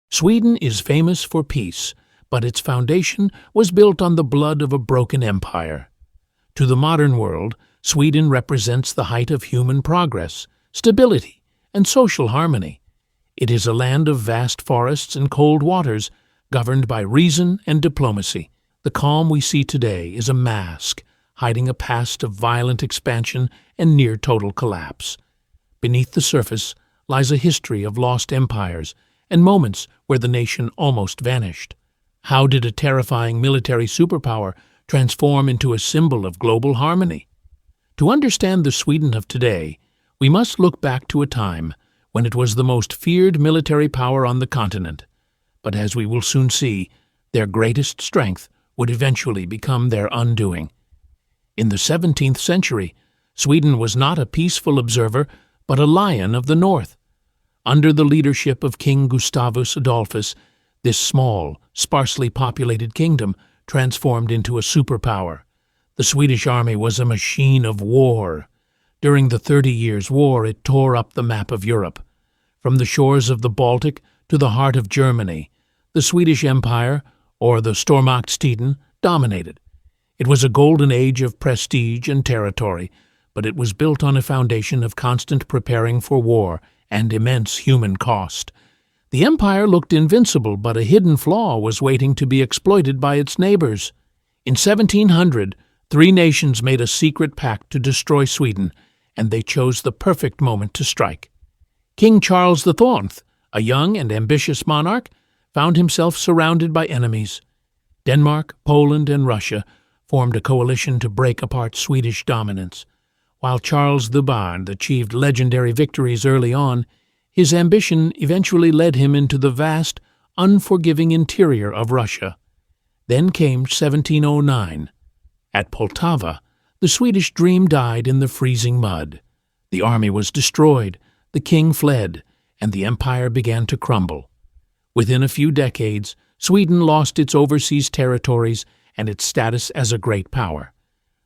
Sweden is famous for peace, but its foundation was built on the blood of a broken empire. To the modern world, Sweden represents the height of human progress, stability, and social harmony. It is a land of vast forests and cold waters, governed by reason and diplomacy. The calm we see today is a mask, hiding a past of violent expansion and near-total collapse. Beneath the surface lies a history of lost empires and moments where the nation almost vanished. How did a terrifying military superpower transform into a symbol of global harmony? To understand the Sweden of today, we must look back to a time when it was the most feared military power on the continent. But as we will soon see, their greatest strength would eventually become their undoing. In the 17th century, Sweden was not a peaceful observer, but a lion of the north. Under the leadership of King Gustavus Adolphus, this small, sparsely populated kingdom transformed into a superpower. The Swedish army was a machine of war. During the 30 Years' War, it tore up the map of Europe. From the shores of the Baltic to the heart of Germany, the Swedish Empire, or the Stormaktstiden, dominated. It was a golden age of prestige and territory, but it was built on a foundation of constant preparing for war and immense human cost. The empire looked invincible, but a hidden flaw was waiting to be exploited by its neighbors. In 1700, 3 nations made a secret pact to destroy Sweden, and they chose the perfect moment to strike. King Charles IV, a young and ambitious monarch, found himself surrounded by enemies. Denmark, Poland, and Russia formed a coalition to break apart Swedish dominance. While Charles the Bard achieved legendary victories early on, his ambition eventually led him into the vast, unforgiving interior of Russia. Then came 1709. At Poltava, the Swedish dream died in the freezing mud. The army was destroyed, the king fled, and the empire began to crumble. Within a few decades, Sweden lost its overseas territories and its status as a great power.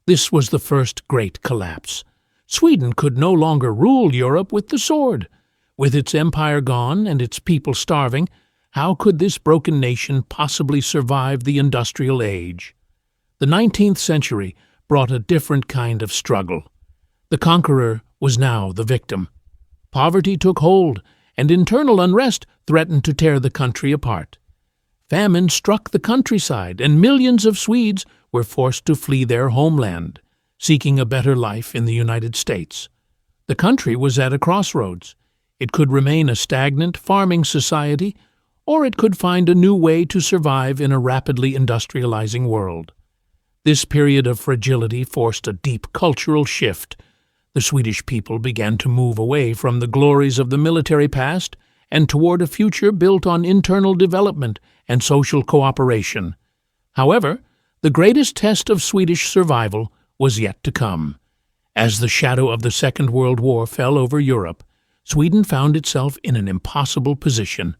This was the first great collapse. Sweden could no longer rule Europe with the sword. With its empire gone and its people starving, how could this broken nation possibly survive the industrial age? The 19th century brought a different kind of struggle. The conqueror was now the victim. Poverty took hold, and internal unrest threatened to tear the country apart. Famine struck the countryside, and millions of Swedes were forced to flee their homeland, seeking a better life in the United States. The country was at a crossroads. It could remain a stagnant farming society, or it could find a new way to survive in a rapidly industrializing world. This period of fragility forced a deep cultural shift. The Swedish people began to move away from the glories of the military past and toward a future built on internal development and social cooperation. However, the greatest test of Swedish survival was yet to come. As the shadow of the Second World War fell over Europe, Sweden found itself in an impossible position.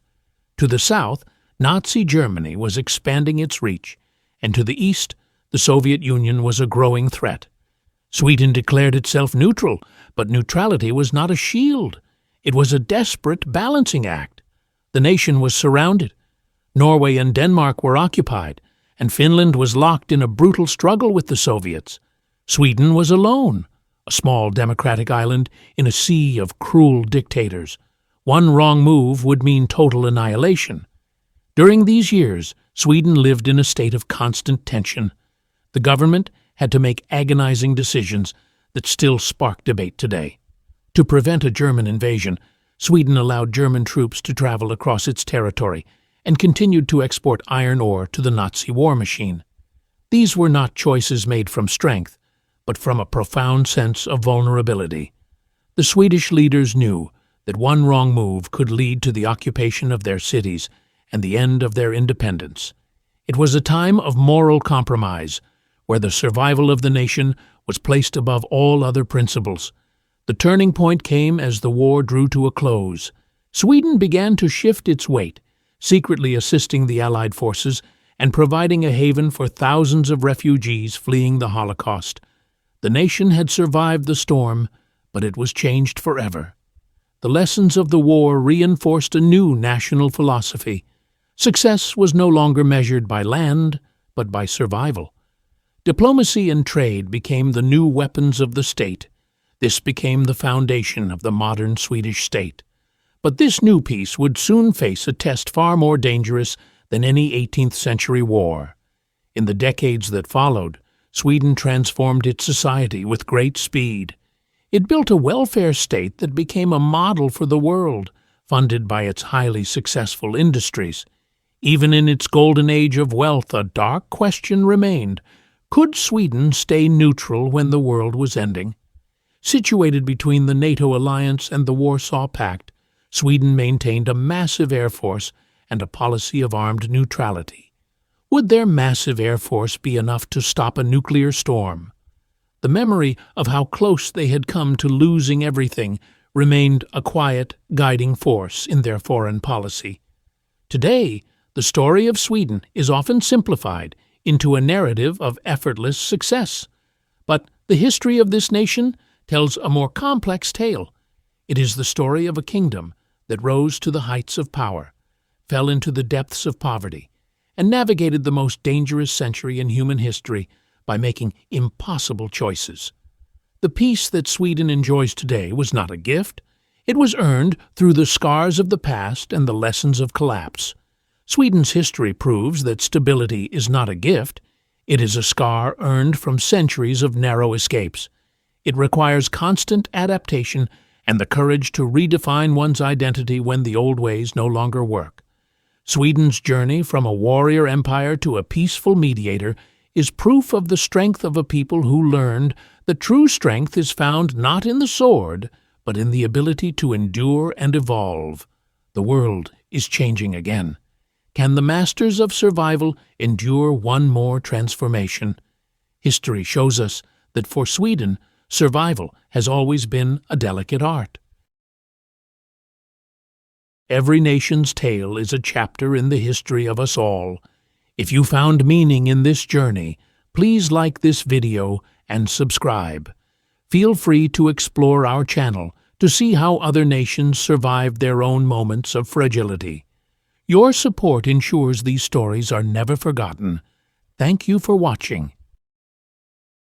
To the south, Nazi Germany was expanding its reach, and to the east, the Soviet Union was a growing threat. Sweden declared itself neutral, but neutrality was not a shield. It was a desperate balancing act. The nation was surrounded. Norway and Denmark were occupied, and Finland was locked in a brutal struggle with the Soviets. Sweden was alone, a small democratic island in a sea of cruel dictators. One wrong move would mean total annihilation. During these years, Sweden lived in a state of constant tension. The government had to make agonizing decisions that still spark debate today. To prevent a German invasion, Sweden allowed German troops to travel across its territory and continued to export iron ore to the Nazi war machine. These were not choices made from strength, but from a profound sense of vulnerability. The Swedish leaders knew that one wrong move could lead to the occupation of their cities and the end of their independence. It was a time of moral compromise, where the survival of the nation was placed above all other principles. The turning point came as the war drew to a close. Sweden began to shift its weight, secretly assisting the Allied forces and providing a haven for thousands of refugees fleeing the Holocaust. The nation had survived the storm, but it was changed forever. The lessons of the war reinforced a new national philosophy. Success was no longer measured by land, but by survival. Diplomacy and trade became the new weapons of the state. This became the foundation of the modern Swedish state. But this new peace would soon face a test far more dangerous than any 18th century war. In the decades that followed, Sweden transformed its society with great speed. It built a welfare state that became a model for the world, funded by its highly successful industries. Even in its golden age of wealth, a dark question remained. Could Sweden stay neutral when the world was ending? Situated between the NATO alliance and the Warsaw Pact, Sweden maintained a massive air force and a policy of armed neutrality. Would their massive air force be enough to stop a nuclear storm? The memory of how close they had come to losing everything remained a quiet, guiding force in their foreign policy. Today, the story of Sweden is often simplified into a narrative of effortless success. But the history of this nation tells a more complex tale. It is the story of a kingdom that rose to the heights of power, fell into the depths of poverty, and navigated the most dangerous century in human history by making impossible choices. The peace that Sweden enjoys today was not a gift. It was earned through the scars of the past and the lessons of collapse. Sweden's history proves that stability is not a gift. It is a scar earned from centuries of narrow escapes. It requires constant adaptation and the courage to redefine one's identity when the old ways no longer work. Sweden's journey from a warrior empire to a peaceful mediator is proof of the strength of a people who learned that true strength is found not in the sword, but in the ability to endure and evolve. The world is changing again. Can the masters of survival endure one more transformation? History shows us that for Sweden, survival has always been a delicate art. Every nation's tale is a chapter in the history of us all. If you found meaning in this journey, please like this video and subscribe. Feel free to explore our channel to see how other nations survived their own moments of fragility. Your support ensures these stories are never forgotten. Thank you for watching.